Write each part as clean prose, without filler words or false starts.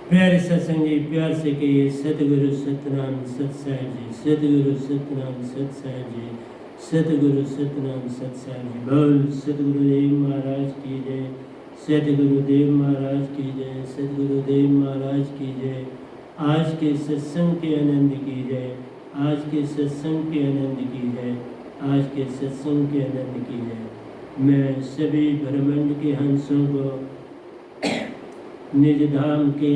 प्यारे सत्संग जी, प्यार से कहिए सतगुरु सतनाम सत साहिब जी, सतगुरु सतनाम सत साहिब जी, सतगुरु सतनाम सत साहिब जी। बोल सतगुरुदेव महाराज की जय, सतगुरुदेव महाराज की जय, सतगुरुदेव महाराज की जय। आज के सत्संग के आनंद की जय, आज के सत्संग के आनंद की जय, आज के सत्संग के आनंद की जय। मैं सभी ब्रह्मांड के हंसों को, निज धाम के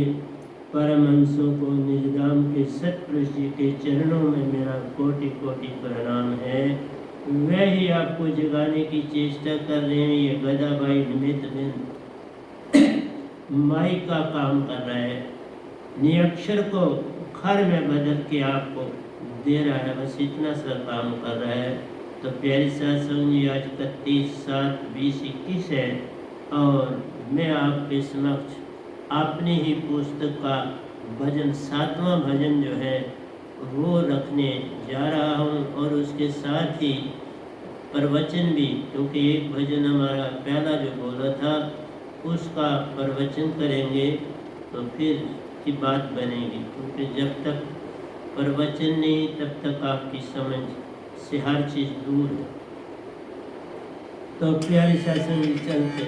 परमहंसों को, निज धाम के सतपुरुष जी के चरणों में मेरा कोटि कोटि प्रणाम है। वह ही आपको जगाने की चेष्टा कर रहे हैं। ये गदा भाई निमित्त दिन माई का काम कर रहा है, नियक्षर को खर में बदल के आपको दे रहा है, बस इतना सा काम कर रहा है। तो प्यारी सत्संग जी, आज 31/7/2021 है और मैं आपके समक्ष अपनी ही पुस्तक का भजन 7वां भजन जो है वो रखने जा रहा हूँ और उसके साथ ही प्रवचन भी, क्योंकि एक भजन हमारा पहला जो बोला था उसका प्रवचन करेंगे तो फिर की बात बनेगी, क्योंकि जब तक प्रवचन नहीं तब तक आपकी समझ से हर चीज़ दूर है। तो प्यारी सत्संग जी, चलते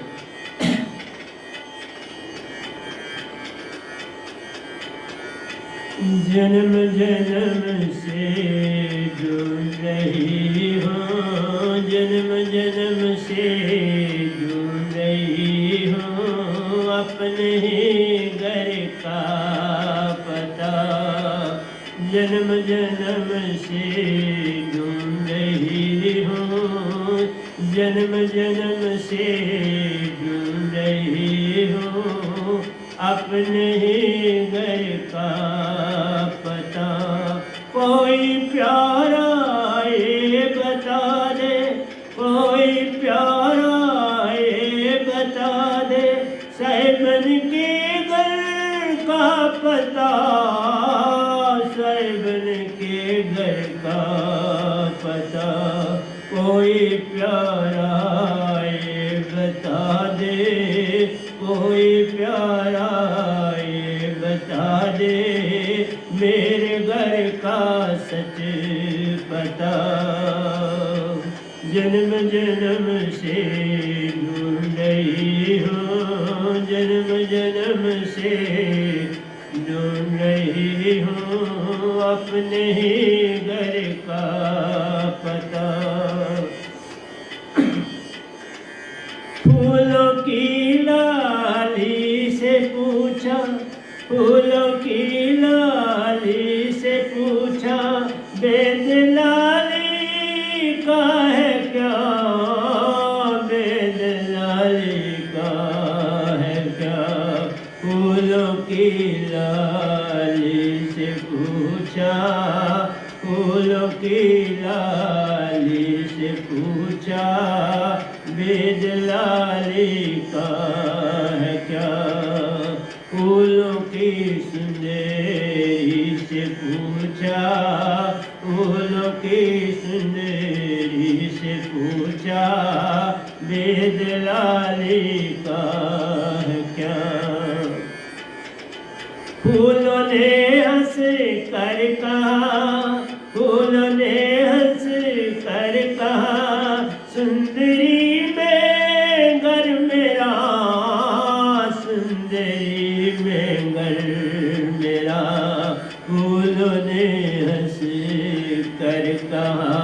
जन्म जन्म से जुड़ रही हो, जन्म जन्म से जुड़ रही हो, अपने ही घर का पता। जन्म जन्म से जुड़ रही हो, जन्म जन्म से जुड़ रही हो, अपने ही घर का पता। कोई प्यारा ये बता दे, कोई प्यारा ये बता दे, साहिबन के घर का पता, साहिबन के घर का पता। कोई प्यारा ये बता दे, कोई प्यारा ये बता दे, मेरे घर का सच पता। जन्म जन्म से जुड़ रही हो, जन्म जन्म से जुड़ रही हो, अपने ही घर का पता। फूलों की लाली से पूछा, फूलों की लाली से पूछा, बेद लाली का है क्या, बेद लाली का है क्या। फूलों की लाली से पूछा, फूलों की लाली से पूछा, बेद लाली का है क्या। फूलों की सुंदरी से पूछा, फूलों की सुंदरी से पूछा, बेद लाली का है क्या। फूलों ने हंस कर कहा, फूलों ने हंस कर कहा, सुंदरी में घर मेरा, सुंदरी में घर मेरा। फूलों ने हंस कर कहा,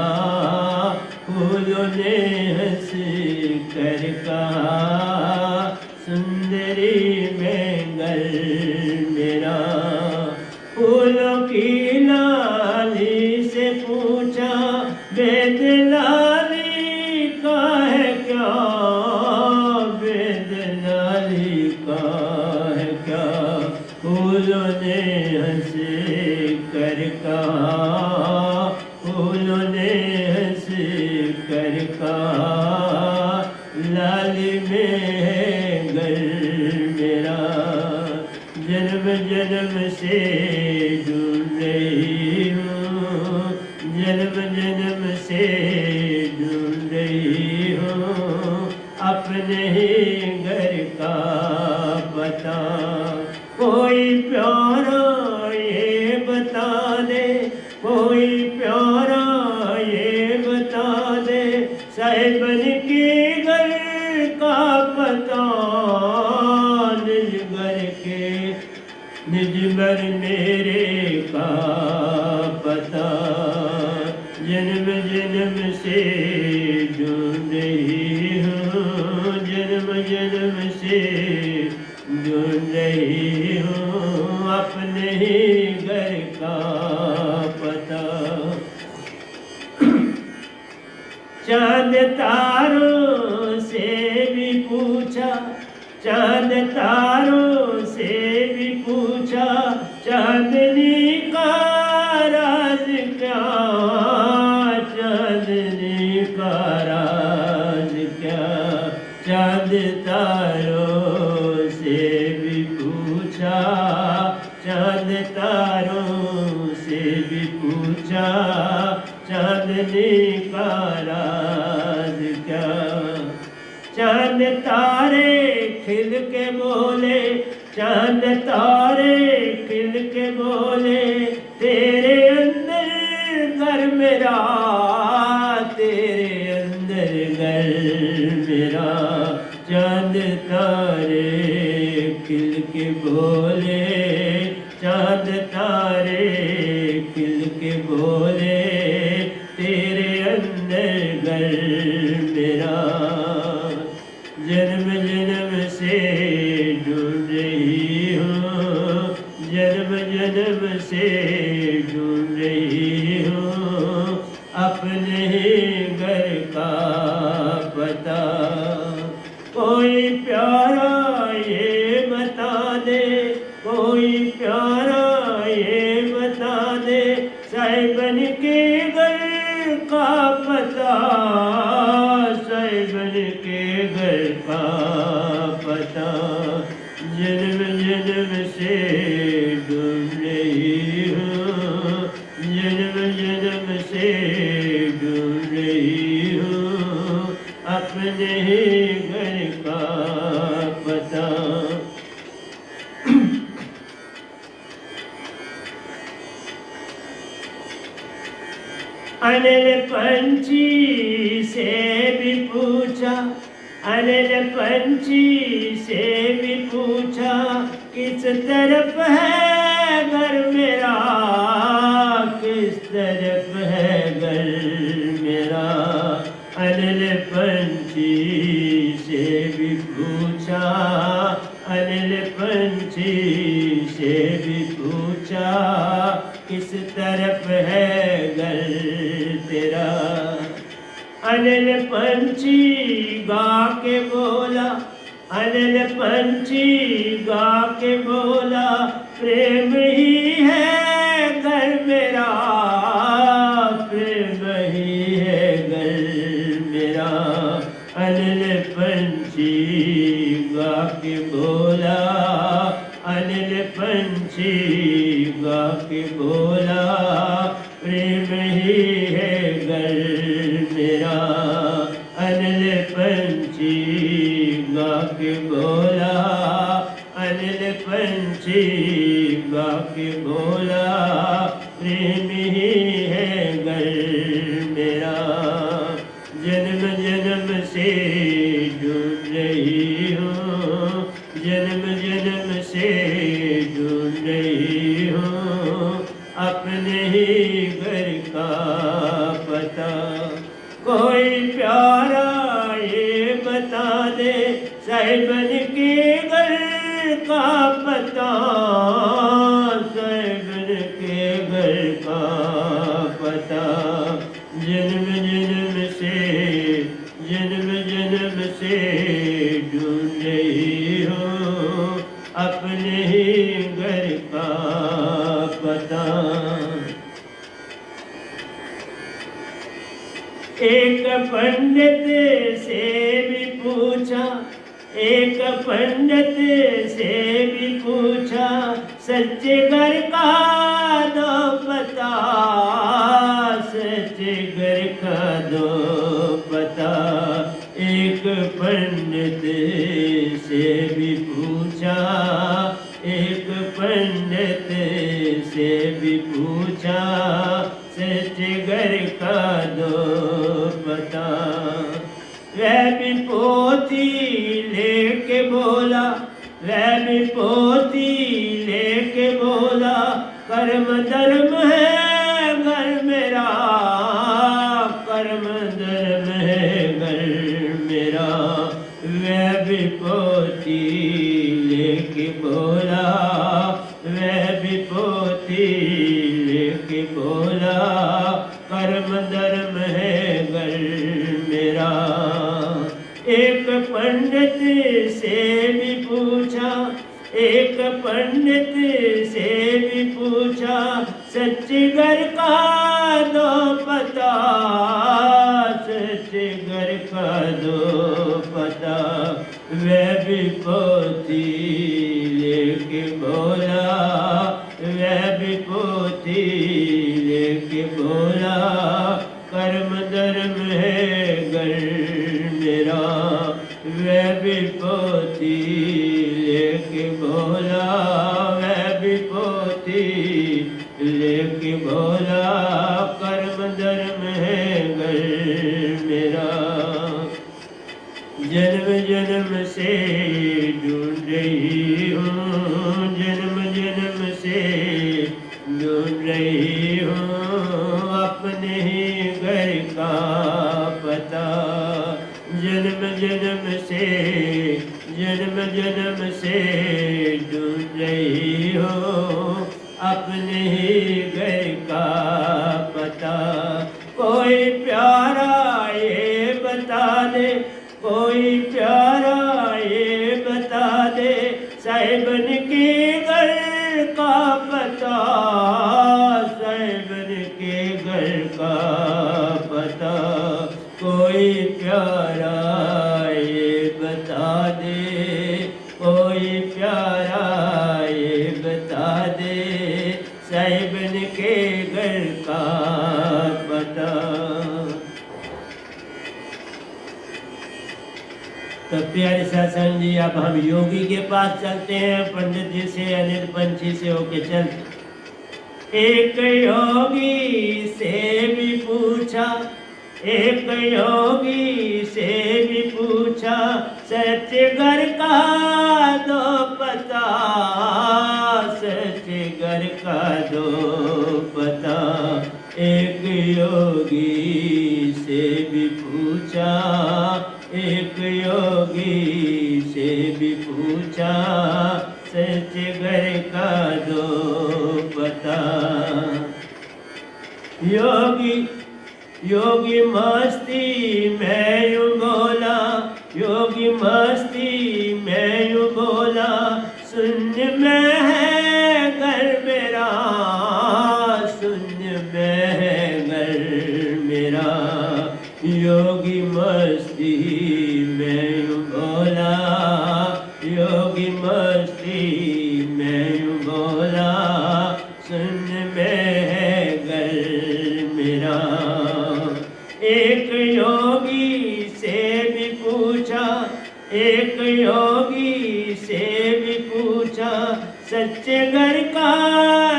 फूलों ने हंस कर कहा, सुंदरी में घर मेरा। फूलों की लाली से पूछा, बेद लाली का है क्या, बेद लाली का है क्या। फूलों ने हंस कर कहा, फूलों ने हंस कर कहा, लाली में है घर मेरा। जन्म जन्म से जुड़ रही हूँ, जन्म जन्म से जुड़ रही हूँ, अपने ही घर का पता। कोई प्यारा ये बता दे, कोई प्यारा ये बता दे, साहिबन के घर का पता, निज घर के निज घर मेरे का पता, जन्म जन्म से ढूंढ रही हूँ, जन्म जन्म से ढूंढ रही हूँ, अपने ही घर का पता। चांद तारों से भी पूछा, चांद तारों से भी पूछा, चांदनी का राज क्या, चांदनी का राज क्या, चांद तारों से भी पूछा, चांद तारों से भी पूछा, चांदनी का राज क्या। चांद तारे खिल के बोले, चांद तारे खिल के बोले, तेरे अंदर घर मेरा, तेरे अंदर घर मेरा। चांद तारे खिल के बोले, चांद तारे खिल के बोले, तेरे अंदर घर मेरा। जन्म जन्म से ढूंढ रही हूँ, जन्म जन्म से ढूंढ रही हूँ, अपने ही घर का पता। कोई प्यारा ये बता दे, कोई प्यारा ये बता दे, साहिबन के घर का पता, साहिबन के घर का पता। जन्म जन्म से ढूंढ रही हूँ, जन्म जन्म से ढूंढ रही हूँ, अपने ही घर का पता। अनिल पंछी से भी पूछा, अनिल पंछी से भी पूछा, किस तरफ है घर मेरा, किस तरफ है घर मेरा। अनिल पंछी से भी पूछा, अनिल पंछी से भी पूछा, किस तरफ है घर तेरा। अनिल पंछी गा के बोला, अनिल पंछी गा के बोला, प्रेम ही है घर मेरा, प्रेम ही है घर मेरा। अनिल पंछी गा के बोला, अनिल पंछी गा के बोला, प्रेम ही है घर मेरा। अनिल पंछी गा के बोला, अनिल पंछी गा के बोला, प्रेम ही है घर मेरा। जन्म जन्म से ढूंढ रही हूँ, जन्म जन्म से ढूंढ रही हूँ, अपने ही घर का पता। कोई प्यारा ये बता दे, साहिबन के घर का पता, साहिबन के घर का पता। जन्म जन्म से, जन्म जन्म से ढूंढ रही हूँ, अपने ही घर का पता। एक पंडित से भी पूछा, एक पंडित से भी पूछा, सच्चे घर का दो पता, सच्चे घर का दो पता। एक पंडित से भी पूछा, एक पंडित पूछा, सच घर का दो पता। वह भी पोथी लेके बोला, वह भी पोथी लेके बोला, कर्म धर्म है घर मेरा, कर्म धर्म है घर मेरा। वह भी पोथी लेके बोला, वह भी पोथी लेके बोला, कर्म धर्म है घर मेरा। एक पंडित से भी पूछा, एक पंडित से भी पूछा, सच घर का दो पता, सच घर का दो पता। वह भी पोथी लेके बोला, वह भी पोथी लेके बोला, कर्म धर्म है घर मेरा। वह भी पोथी लेके बोला, वह भी पोथी लेके बोला, कर्म धर्म है घर मेरा। जन्म जन्म से ढूंढ रही हूँ, जन्म जन्म से ढूंढ रही हूँ, अपने ही घर का पता। जन्म जन्म से, जन्म जन्म से ढूंढ रही हूँ, अपने ही घर का पता। कोई प्यारा ये बता दे, कोई प्यारा ये बता दे, साहिबन के घर का पता, साहिबन के घर का पता। कोई प्यारा ये बता दे, कोई प्यारा ये बता दे, साहिबन के घर का पता। तो प्यारे सत्संग जी, अब हम योगी के पास चलते हैं, पंडित जी से अनिल पंछी से होके चलते। एक योगी से भी पूछा, एक योगी से भी पूछा, सच घर का दो पता, सच घर का दो पता। एक योगी से भी पूछा, एक योगी से भी पूछा, सच घर का दो पता। योगी योगी मस्ती में यूं बोला, योगी मस्ती में यूं बोला, शून्य में है घर मेरा, शून्य में है घर मेरा। योगी मस्ती में यूं बोला, योगी मस्ती में यूं बोला, शून्य में है घर मेरा। एक योगी से भी पूछा, एक योगी से भी पूछा, सच्चे घर का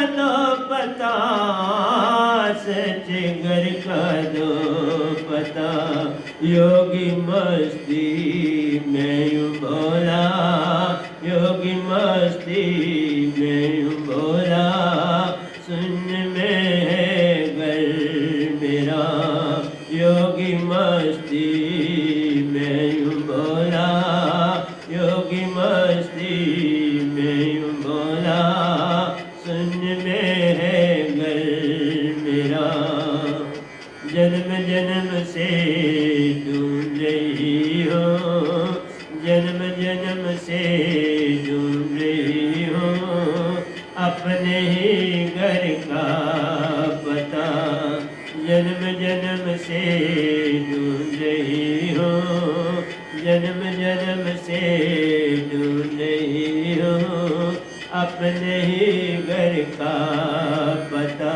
दो पता, सच्चे घर का दो पता। योगी मस्ती में यूं बोला, योगी मस्ती में यूं बोला, शून्य में है घर मेरा। योगी मस्ती में यूं बोला, योगी मस्ती में यूं बोला, शून्य में है घर मेरा। जन्म जन्म से ढूंढ रही हो, जन्म जन्म से ढूंढ रही हो, अपने ही घर का पता। जन्म जन्म से ढूंढ रही हो, जन्म जन्म से ढूंढ रही हो, अपने ही घर का पता।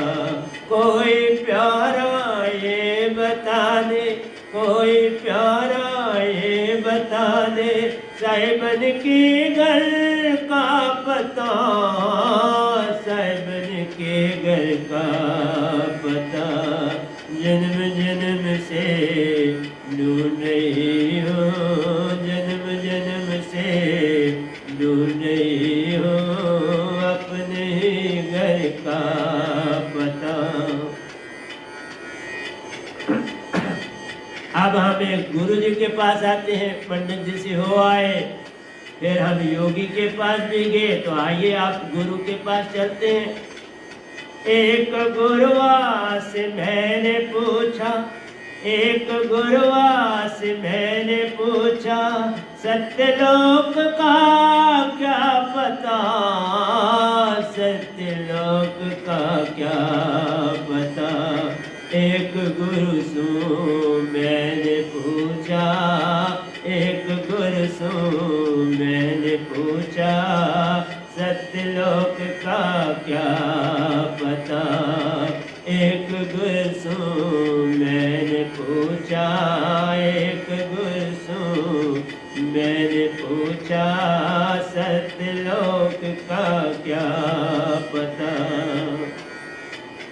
कोई प्यारा ये बता दे, कोई प्यारा ये बता दे, साहिबन के घर का पता, साहिबन के घर का रही हो अपने ही घर का पता। अब हम एक गुरु जी के पास आते हैं, पंडित जी से हो आए, फिर हम योगी के पास भी गए, तो आइए आप गुरु के पास चलते हैं। एक गुरुआ से मैंने पूछा, एक गुरुआ से मैंने पूछा, सत्यलोक का क्या पता, सत्यलोक का क्या पता। एक गुरु सु मैंने पूछा, एक गुरु सु मैंने पूछा, सत्यलोक का क्या पता। एक गुरु सु मैंने पूछा, एक गुरु सु मैंने पूछा, सत्यलोक का क्या पता।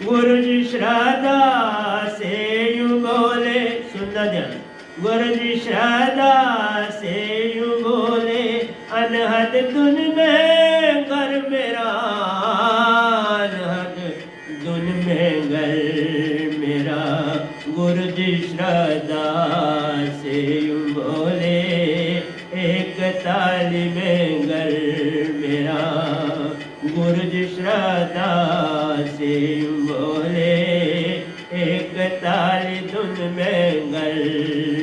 गुरु जी श्रद्धा से यूं बोले, सुनना ध्यान, गुरु जी श्रद्धा से यूं बोले, अनहद धुन में घर मेरा, अनहद धुन में घर मेरा। गुरु जी श्रद्धा से यूं बोले, एक ताली में घर मेरा। गुरु जी श्रद्धा से यूं बोले, एक ताली धुन में घर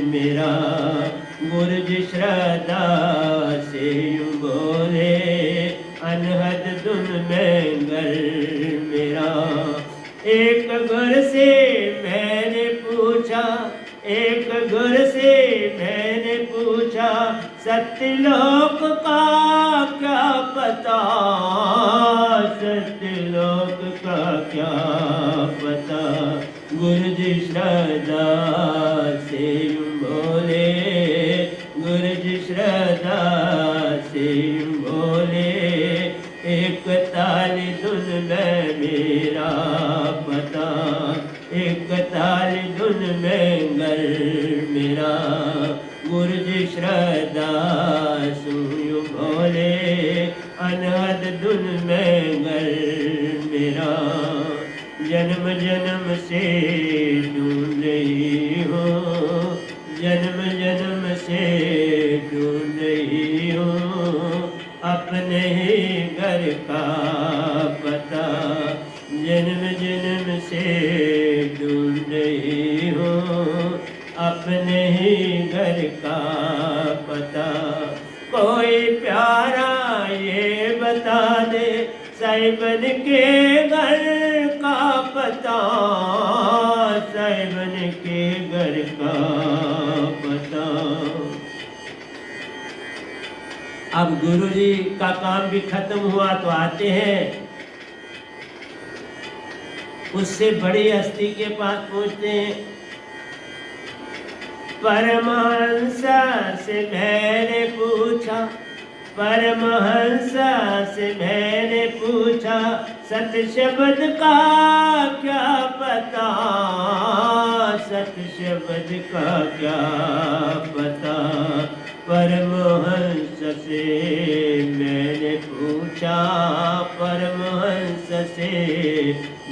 मेरा। गुरु जी श्रद्धा से यूं बोले, अनहद धुन में घर मेरा। एक गुर से मैंने पूछा, एक गुर से मैंने पूछा, सत्यलोक का क्या पता, सत्यलोक का क्या पता। गुरु जी श्रद्धा से यूं बोले, गुरु जी श्रद्धा से यूं बोले, एक ताली धुन में मेरा पता, एक ताली धुन में घर मेरा। गुरु जी श्रद्धा सु यूं बोले, अनहद धुन में घर मेरा। जन्म जन्म से ढूंढ रही हो, जन्म जन्म से ढूंढ रही हो अपने ही घर का पता। जन्म जन्म से ढूंढ रही हो अपने ही घर का पता। कोई प्यारा ये बता दे, साहिबन के घर का पता, साहिबन के घर का पता। अब गुरुजी का काम भी खत्म हुआ तो आते हैं, उससे बड़ी हस्ती के पास पहुंचते हैं। परमहंस से मैंने पूछा, परमहंस से मैंने पूछा, सत शब्द का क्या पता, सत शब्द का क्या पता। परमहंस से मैंने पूछा, परमहंस से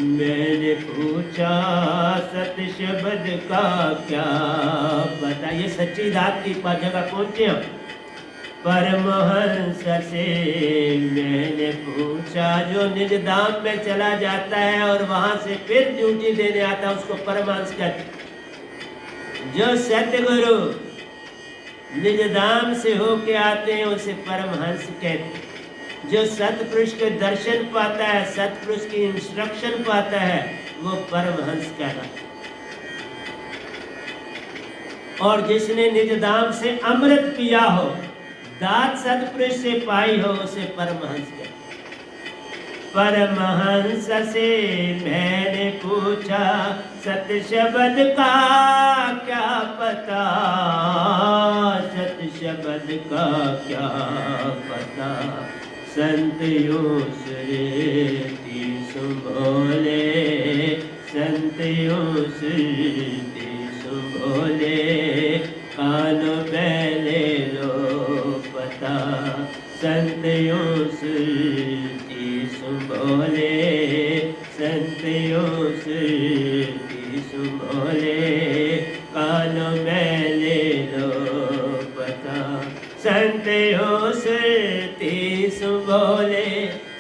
मैंने पूछा, सत शब्द का क्या पता। ये सच्ची दात की जगह पहुंचे हम। परमहंस से मैंने पूछा, जो निज धाम में चला जाता है और वहां से फिर ड्यूटी देने आता है उसको परमहंस कहते। जो सतगुरु निज धाम से होके आते हैं उसे परमहंस कहते। जो सतपुरुष के दर्शन पाता है, सतपुरुष की इंस्ट्रक्शन पाता है, वो परमहंस कहलाता। और जिसने निज धाम से अमृत पिया हो, दात सतपुरुष से पाई हो, उसे परमहंस कहते। परमहंस से मैंने पूछा, सत शब्द का क्या पता, सत शब्द का क्या पता। संत यूस रीति सुबोले, संत यूस रीति सुबोले, कान पहले लो पता। संतयों सुरती सुबोले, संतयों सुरती सुबोले, कानों में ले लो पता। संतयों सुरती सुबोले,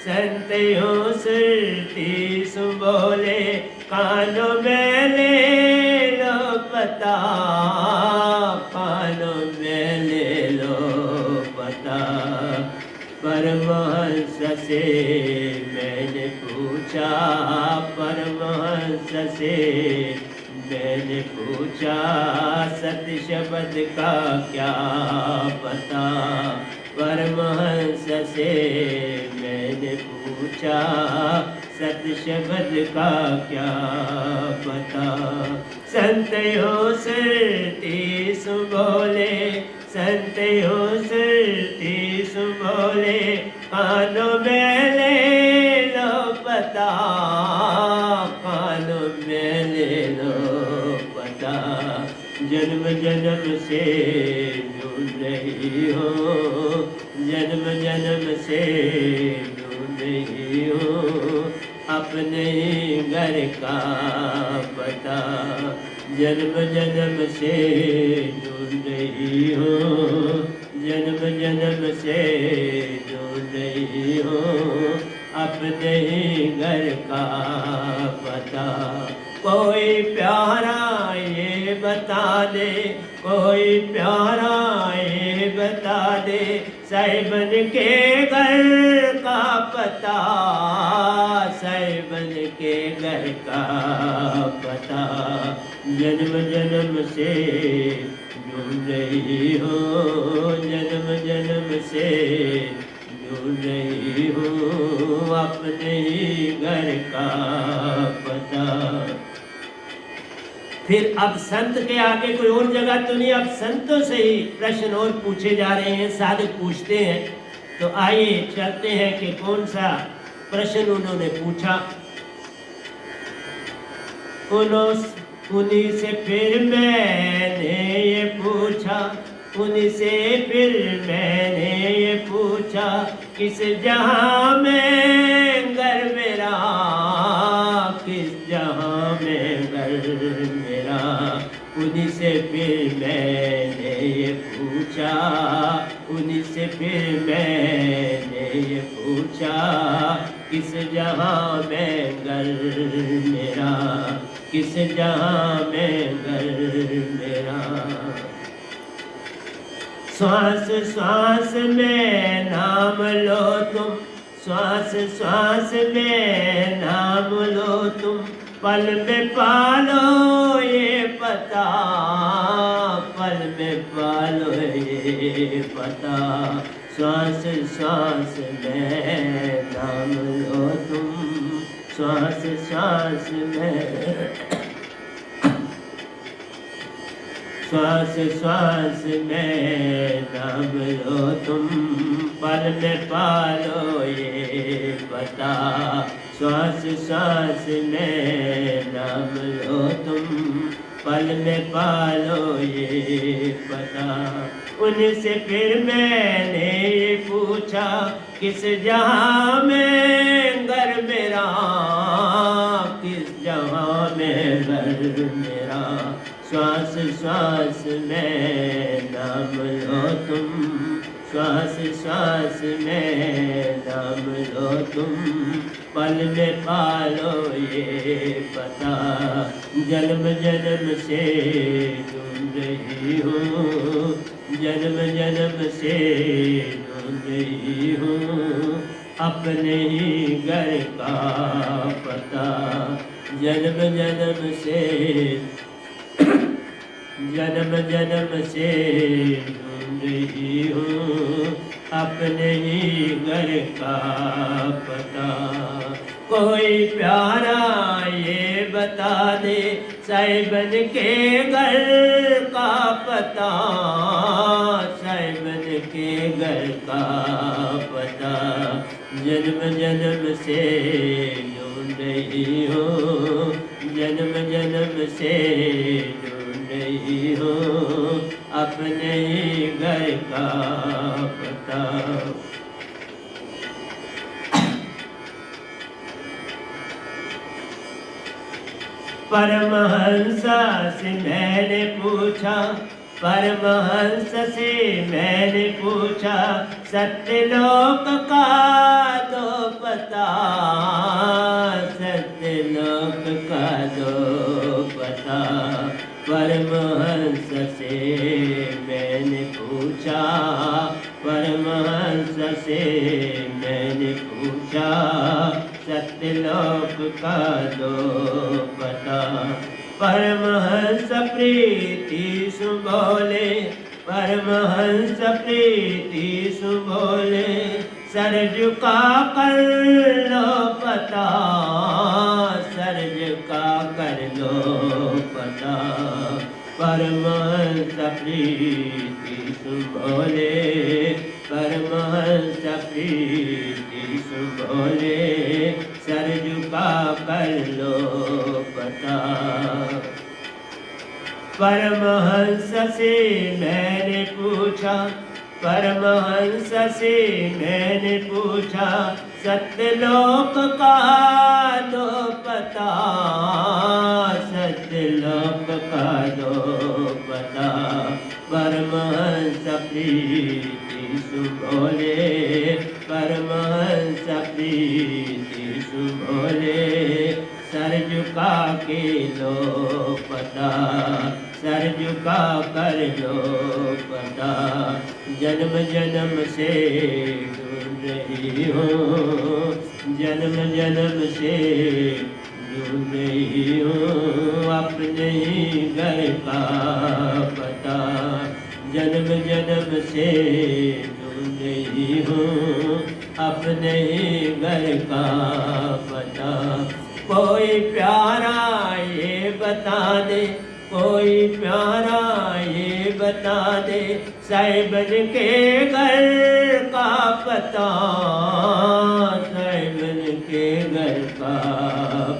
संतयों सुरती सुबोले, कानों में ले लो पता, कानों में ले लो पता। परमहंस से मैंने पूछा, परमहंस से मैंने पूछा, सत्य शब्द का क्या पता। परमहंस से मैंने पूछा, सत्य शब्द का क्या पता। संतयों सुरती सुबोले, संतयों सुरती सुबोले, कानों में ले लो पता, कानों में ले लो पता। जन्म जन्म से ढूंढ रही हो, जन्म जन्म से ढूंढ रही हो, अपने घर का पता। जन्म जन्म से ढूंढ रही हो, जन्म जन्म से ढूंढ रही हो, अपने घर का पता। कोई प्यारा ये बता दे, कोई प्यारा ये बता दे, साहिबन के घर का पता, साहिबन के घर का पता। जन्म जन्म से ढूंढ रही हो, जन्म जन्म से ढूंढ रही हो, अपने ही घर का पता। फिर अब संत के आगे कोई और जगह तो नहीं, अब संतों से ही प्रश्न और पूछे जा रहे हैं, साधक पूछते हैं। तो आइए चलते हैं कि कौन सा प्रश्न उन्होंने पूछा। उन्हीं से फिर मैंने ये पूछा, उन्हीं से फिर मैंने ये पूछा, किस जहां में घर मेरा, किस जहां में घर मेरा। उन्हीं से फिर मैंने ये पूछा, उन्हीं से फिर मैंने ये पूछा, किस जहां में घर मेरा, किस जहां में घर मेरा। श्वास श्वास में नाम लो तुम, श्वास श्वास में नाम लो तुम, पल में पालो ये पता, पल में पालो ये पता। श्वास श्वास में नाम लो तुम, श्वास श्वास में, श्वास श्वास में नाम लो तुम, पल में पालो ये पता। श्वास श्वास में नाम लो तुम, पल में पालो ये पता। उनसे फिर मैंने ये पूछा, किस जहां में घर मेरा, किस जहां में घर मेरा। श्वास श्वास में नाम लो तुम, श्वास श्वास में नाम लो तुम, पल में पालो ये पता। जन्म जन्म से ढूंढ रही हूँ, जन्म जन्म से ढूंढ रही हूँ, अपने ही घर का पता। जन्म जन्म से, जन्म जन्म से ढूंढ रही हूँ, अपने ही घर का पता। कोई प्यारा ये बता दे, साहिबन के घर का पता, साहिबन के घर का पता। जन्म जन्म से ढूंढ रही हूँ, जन्म जन्म से ढूंढ रही हूँ, अपने ही घर का पता। परमहंस से मैंने पूछा, परमहंस से मैंने पूछा, सत्यलोक का दो पता, सत्यलोक का दो पता। परमहंस से मैंने पूछा, परमहंस से मैंने पूछा, सत्यलोक का दो पता। परमहंस प्रीति सु बोले, परमहंस प्रीति सु बोले, सर झुका कर लो पता, सर झुका कर लो पता। परमहंस प्रीति सु बोले, परमहंस प्रीति सु बोले, सर झुका कर लो पता। परमहंस से मैंने पूछा, परमहंस से मैंने पूछा, सत्यलोक का दो पता, सत्यलोक का दो पता। परमहंस प्रीति सु बोले, परमहंस प्रीति सु बोले, सर झुका के लो पता, सर झुका कर लो पता। जन्म जन्म से ढूंढ रही हूँ, जन्म जन्म से ढूंढ रही हूँ, अपने ही घर का पता। जन्म जन्म से ढूंढ रही हूँ, अपने ही घर का पता। कोई प्यारा ये बता दे, कोई प्यारा ये बता दे, साहिबन के घर का पता, साहिबन के घर का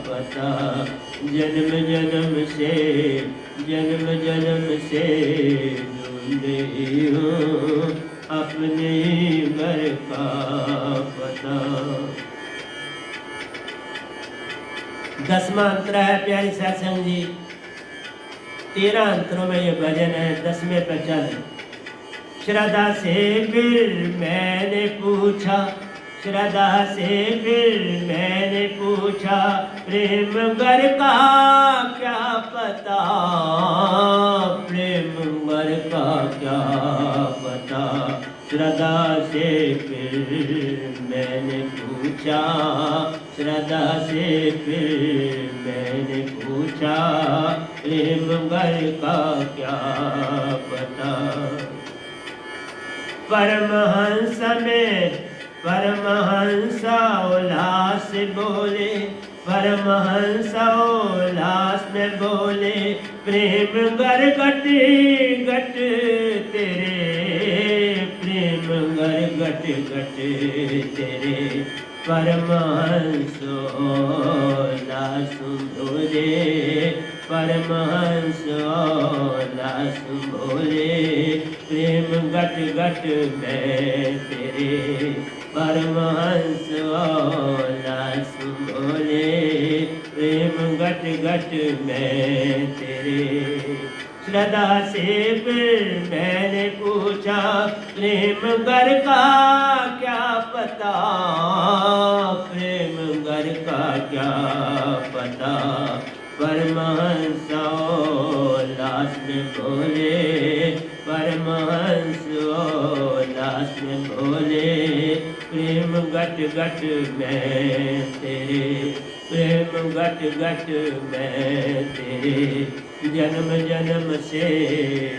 पता। जन्म जन्म से, जन्म जन्म से ढूंढ रही हूँ, अपने घर का पता। 10वां अंतर है प्यारी सत्संग जी। 13 अंतरों में ये भजन है। 10वें पर चल। श्रद्धा से फिर मैंने पूछा, श्रद्धा से फिर मैंने पूछा, प्रेम घर का क्या पता, प्रेम घर का क्या पता। श्रद्धा से फिर मैंने पूछा, श्रद्धा से फिर मैंने पूछा, प्रेम घर का क्या पता। परमहंस में परमहंस उल्लास बोले, परमहंस उल्लास में बोले, प्रेम घर घट घट तेरे, प्रेम घर घट घट तेरे। परमहंस उल्लास बोले, परमहंस उल्लास बोले, प्रेम घट घट मैं तेरे। परमहंस उल्लास बोले, प्रेम घट घट मैं तेरे। श्रद्धा से फिर मैंने पूछा, प्रेम घर का क्या पता, प्रेम घर का क्या पता। परमहंस उल्लास में बोले, परमहंस उल्लास में बोले, प्रेम घट घट मैं तेरे, प्रेम घट घट मैं तेरे। जन्म जन्म से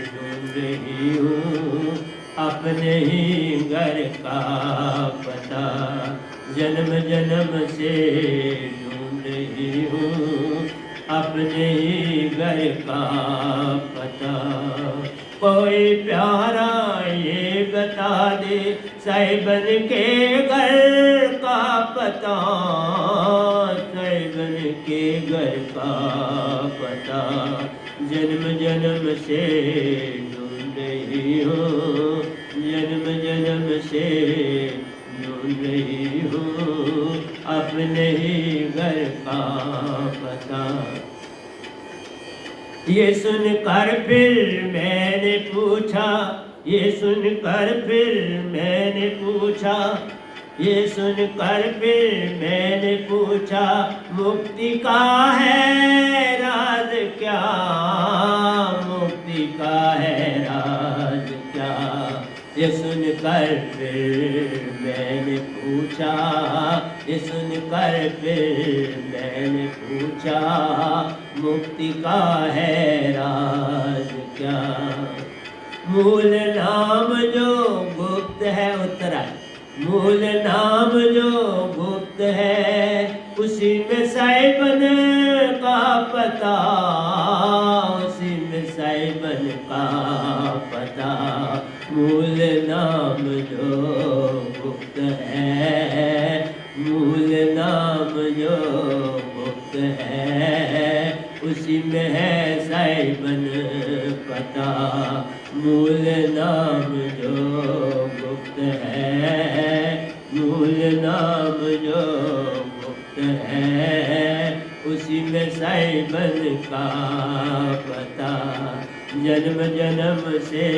ढूंढ रही हूँ, अपने ही घर का पता। जन्म जन्म से ढूंढ रही हूँ, अपने ही घर का पता। कोई प्यारा ये बता दे, साहिबन के घर का पता, साहिबन के घर का पता। जन्म जन्म से ढूंढ रही हूँ, जन्म जन्म से ढूंढ रही हूँ, अपने ही घर का पता। ये सुनकर फिर मैंने पूछा, ये सुनकर फिर मैंने पूछा, ये सुनकर फिर मैंने पूछा, मुक्ति का है राज क्या, मुक्ति का है राज क्या। ये सुनकर फिर मैंने पूछा, ये सुनकर फिर मैंने पूछा, मुक्ति का है राज क्या। मूल नाम जो गुप्त है, उत्तरा मूल नाम जो गुप्त है, उसी में साइबन का पता, उसी में साइबन का पता। मूल नाम जो गुप्त है, मूल नाम जो गुप्त है, उसी में है साइबन पता। मूल नाम जो गुप्त है, मूल नाम जो गुप्त है, उसी में साइबन का पता। जन्म जन्म से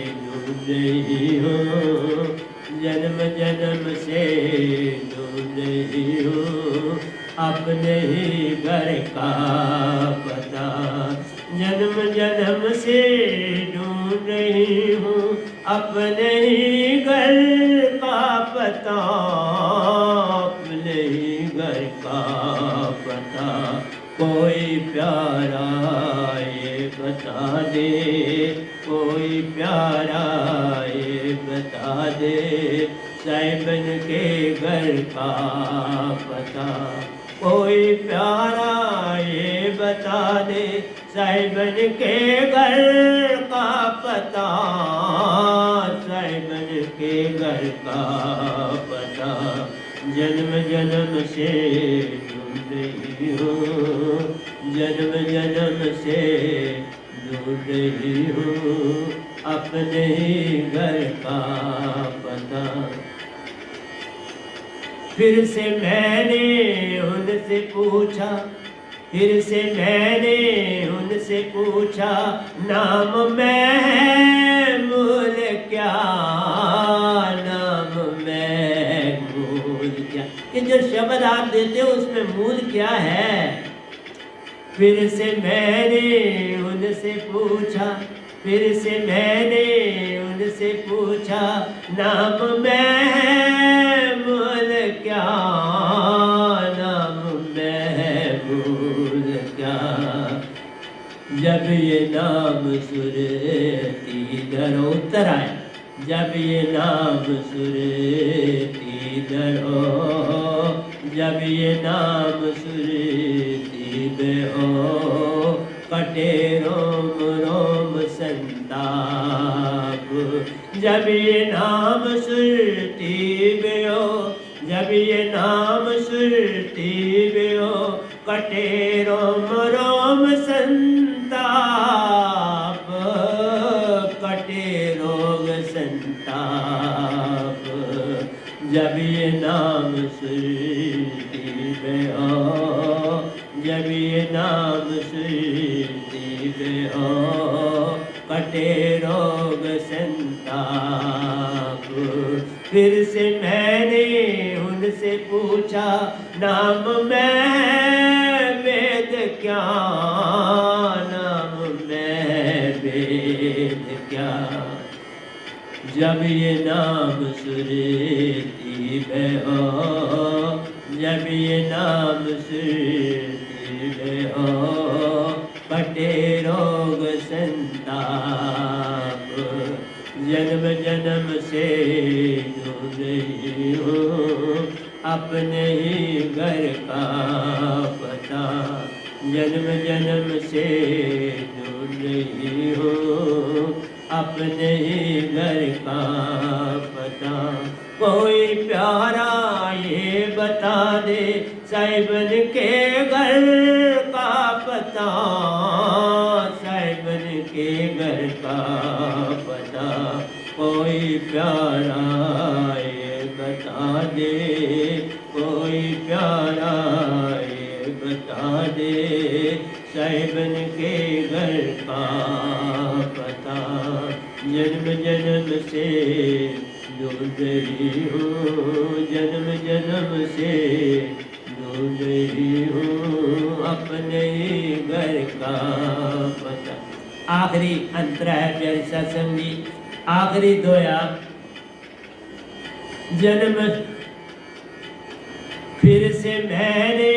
ढूंढ रही हूँ, जन्म जन्म से ढूंढ रही हूँ, अपने ही घर का पता। जन्म जन्म से ढूंढ रही हूँ, अपने ही घर का पता, अपने ही घर का पता। कोई प्यारा ये बता दे, कोई प्यारा ये बता दे, साइबन के घर का पता। कोई प्यारा ये बता दे, साइबन के घर का पता, साइबन के घर का पता। जन्म जन्म से ढूंढ रही हूँ, जन्म जन्म से ढूंढ रही हूँ, अपने ही घर का पता। फिर से मैंने उनसे पूछा, फिर से मैंने उनसे पूछा, नाम महमूद क्या, नाम महमूद क्या। कि जो शब्द आप देते हो उसमें मूल क्या है। फिर से मैंने उनसे पूछा, फिर से मैंने उनसे पूछा, नाम महमूद क्या, नाम महमूद क्या। जब ये नाम सुरती धरो, उत्तर आए, जब ये नाम सुरती धरो, जब ये नाम सुरती बेहो, कटे रोम रोम संताप। जब ये नाम सुरती बेहो, जब ये नाम सुरती बेहो, कटे रोम रोम संताप, कटे रोग संताप। जब ये नाम सुरती बेहो, जब ये नाम सुरती बेहो, कटे रोग संताप। फिर से मैंने उनसे पूछा, नाम मैं वेद क्या, नाम मैं वेद क्या। जब ये नाम सुरती बेहो, जब ये नाम सुरती बेहो, कटे रोग संताप। जन्म जन्म से ढूंढ रही हूँ, अपने ही घर का पता। जन्म जन्म से ढूंढ रही हूँ, अपने ही घर का पता। कोई प्यारा ये बता दे, साइबन के घर का पता, साइबन के घर का पता। कोई प्यारा ये बता दे, कोई प्यारा ये बता दे, साहिबन के घर का पता जन्म जन्म से ढूंढ रही हूँ, जन्म जन्म से ढूंढ रही हूँ अपने ही घर का पता। आखिरी अंतरा है प्यारी सत्संग जी, आखिरी दोया। जन्म फिर से मैंने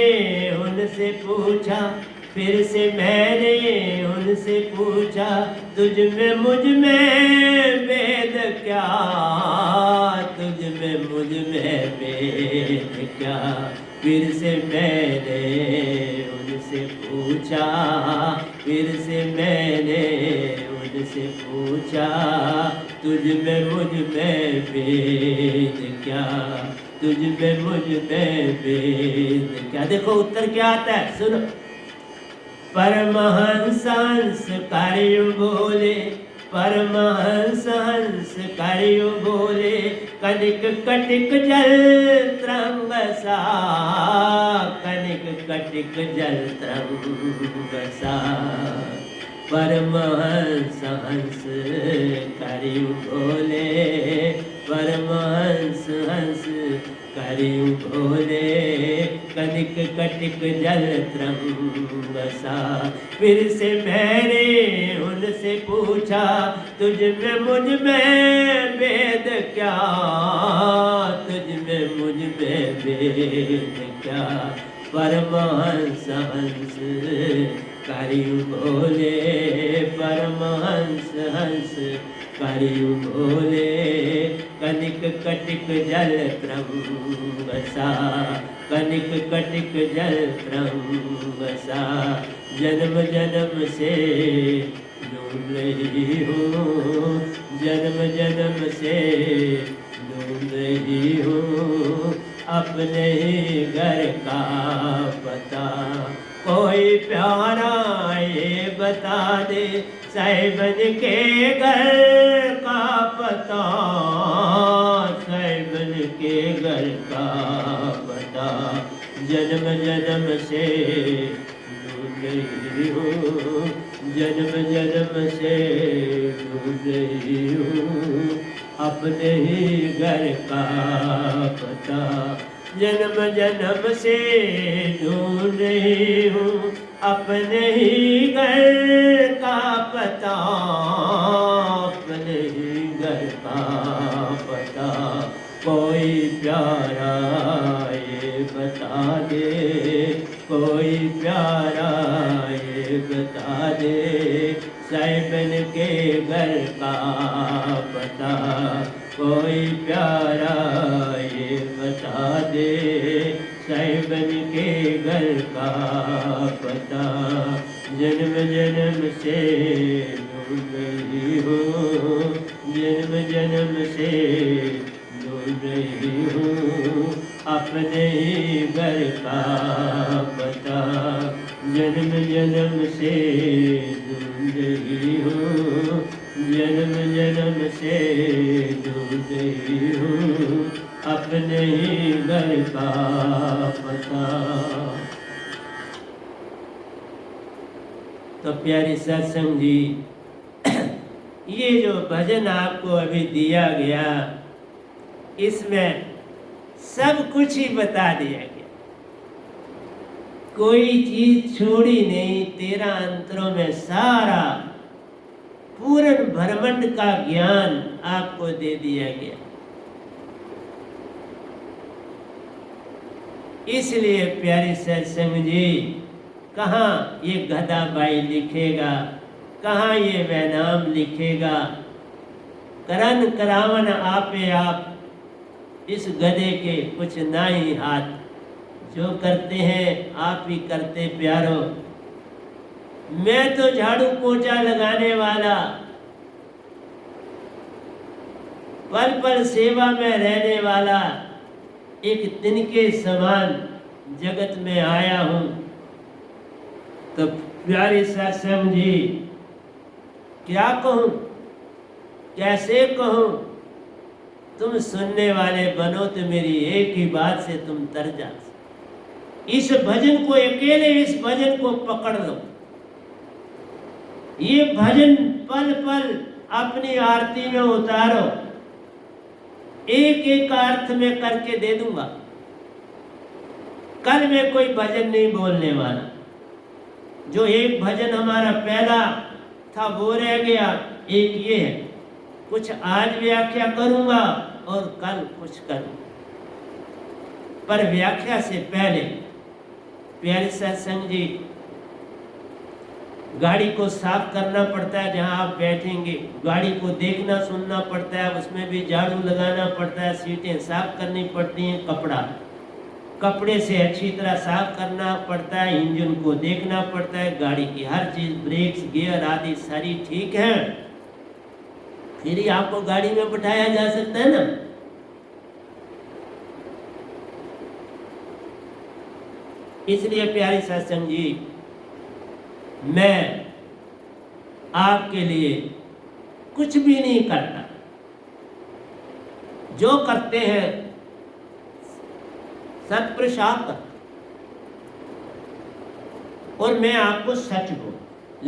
उनसे पूछा, फिर से मैंने उनसे पूछा, तुझ में मुझ में भेद क्या, तुझ में मुझ में भेद क्या। फिर से मैंने उनसे पूछा, फिर से मैंने उनसे पूछा, तुझ में मुझ में भेद क्या, तुझ में मुझ में भेद क्या। देखो उत्तर क्या आता है, सुनो। परमहंस हंस कार्य बोले, परमहंस हंस कार्य बोले, कनिक कटिक जल तरंग सा, कनिक कटिक जल तरंग सा। परमहंस हंस कार्य बोले, परमहंस हंस कार्य बोले, कनिक कटिक जल तरंग सा। फिर से मैंने उनसे पूछा, तुझ में मुझ में भेद क्या, तुझ में मुझ में भेद क्या। परमहंस हंस कार्य बोले, परमहंस हंस कार्य बोले, कनिक कटिक जल तरंग सा, कनिक कटिक जल तरंग सा। जन्म जन्म से ढूंढ रही हूँ, जन्म जन्म से ढूंढ रही हूँ अपने ही घर का पता। कोई प्यारा ये बता दे, साहिबन के घर का पता, साहिबन के घर का पता। जन्म जन्म से ढूंढ रही हूँ, जन्म जन्म से ढूंढ रही हूँ अपने ही घर का पता। जन्म जन्म से ढूंढ रही हूँ अपने ही घर का पता, अपने ही घर का पता। कोई प्यारा ये बता दे, कोई प्यारा ये बता दे, साहिबन के घर का पता। कोई प्यारा ये बता दे, साहिबन के घर का पता। जन्म जन्म से ढूंढ रही हूँ, जन्म जन्म से ढूंढ रही हूँ अपने ही घर का पता। जन्म जन्म से ढूंढ रही हूँ, जन्म जन्म से ढूंढ रही हूँ अपने ही घर का पता। तो प्यारी सत्संग जी, ये जो भजन आपको अभी दिया गया, इसमें सब कुछ ही बता दिया गया, कोई चीज छोड़ी नहीं। 13 अंतरों में सारा पूर्ण ब्रह्मांड का ज्ञान आपको दे दिया गया। इसलिए प्यारी सत्संग जी, कहाँ ये गदाबाई लिखेगा, कहाँ ये वैनाम लिखेगा। करन करावन आपे आप, इस गधे के कुछ ना ही हाथ। जो करते हैं आप ही करते प्यारो। मैं तो झाड़ू पोछा लगाने वाला, पल पल सेवा में रहने वाला, एक दिन के समान जगत में आया हूँ। तो प्यारी सत्संग जी, क्या कहूँ, कैसे कहूँ। तुम सुनने वाले बनो तो मेरी एक ही बात से तुम तर जा। इस भजन को, अकेले इस भजन को पकड़ लो। ये भजन पल पल अपनी आरती में उतारो। एक एक अर्थ में करके दे दूंगा। कल मैं कोई भजन नहीं बोलने वाला। जो एक भजन हमारा पहला था वो रह गया, एक ये है। कुछ आज व्याख्या करूंगा और कल कुछ करूंगा। पर व्याख्या से पहले प्यारे सत्संग जी, गाड़ी को साफ करना पड़ता है। जहां आप बैठेंगे गाड़ी को देखना सुनना पड़ता है, उसमें भी झाड़ू लगाना पड़ता है, सीटें साफ करनी पड़ती हैं, कपड़े से अच्छी तरह साफ करना पड़ता है, इंजन को देखना पड़ता है, गाड़ी की हर चीज, ब्रेक्स, गियर आदि सारी ठीक है, फिर ही आपको गाड़ी में बिठाया जा सकता है ना। इसलिए प्यारी सत्संग जी, मैं आपके लिए कुछ भी नहीं करता। जो करते हैं सत्पुरुष आप करते, और मैं आपको सच बोल,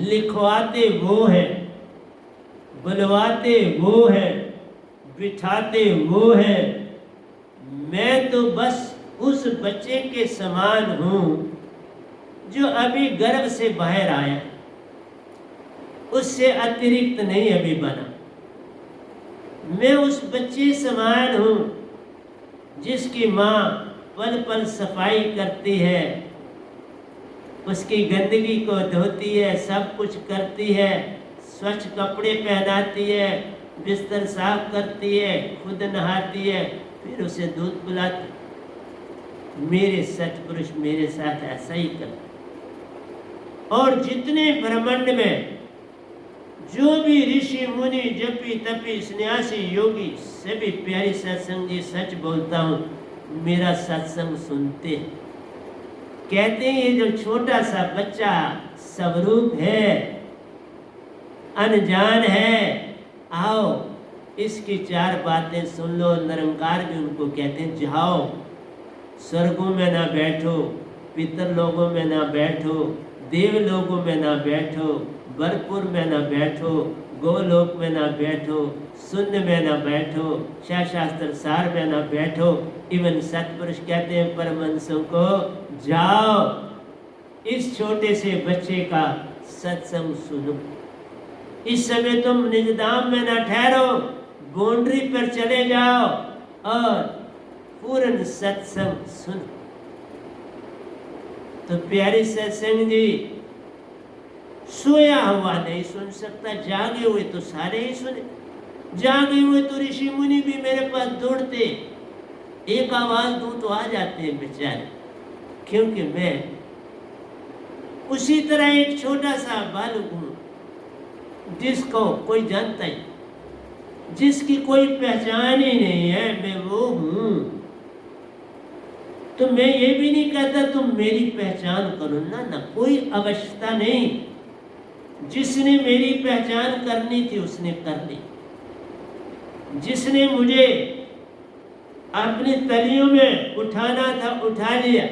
लिखवाते वो हैं, बुलवाते वो हैं, बिठाते वो हैं। मैं तो बस उस बच्चे के समान हूं जो अभी गर्भ से बाहर आया, उससे अतिरिक्त नहीं अभी बना। मैं उस बच्चे समान हूं जिसकी माँ पल पल सफाई करती है, उसकी गंदगी को धोती है, सब कुछ करती है, स्वच्छ कपड़े पहनाती है, बिस्तर साफ करती है, खुद नहाती है, फिर उसे दूध पिलाती। मेरे सत्पुरुष मेरे साथ ऐसा ही करते। और जितने ब्रह्मांड में जो भी ऋषि मुनि जपी तपी सन्यासी योगी सभी प्यारी सत्संग जी, सच बोलता हूँ, मेरा सत्संग सुनते हैं। कहते हैं ये जो छोटा सा बच्चा स्वरूप है, अनजान है, आओ इसकी चार बातें सुन लो। निरंकार भी उनको कहते हैं, जाओ स्वर्गों में ना बैठो, पितर लोगों में ना बैठो, देव लोगों में ना बैठो, बरपुर में ना बैठो, गोलोक में ना बैठो, शून्य में ना बैठो, शास्त्र सार में ना बैठो। इवन सत्पुरुष कहते हैं परमहंसों को, जाओ इस छोटे से बच्चे का सत्संग सुनो। इस समय तुम निजधाम में ना ठहरो, बाउंड्री पर चले जाओ और पूर्ण सत्संग सुनो। तो प्यारे सत्संग जी, सोया हुआ नहीं सुन सकता, जागे हुए तो सारे ही सुने। जागे हुए तो ऋषि मुनि भी मेरे पास दौड़ते, एक आवाज दूं तो आ जाते हैं बेचारे, क्योंकि मैं उसी तरह एक छोटा सा बालक हूं जिसको कोई जानता ही, जिसकी कोई पहचान ही नहीं है, मैं वो हूं। तो मैं ये भी नहीं कहता तुम मेरी पहचान करो ना, कोई आवश्यकता नहीं। जिसने मेरी पहचान करनी थी उसने कर ली। जिसने मुझे अपनी तलियों में उठाना था उठा लिया।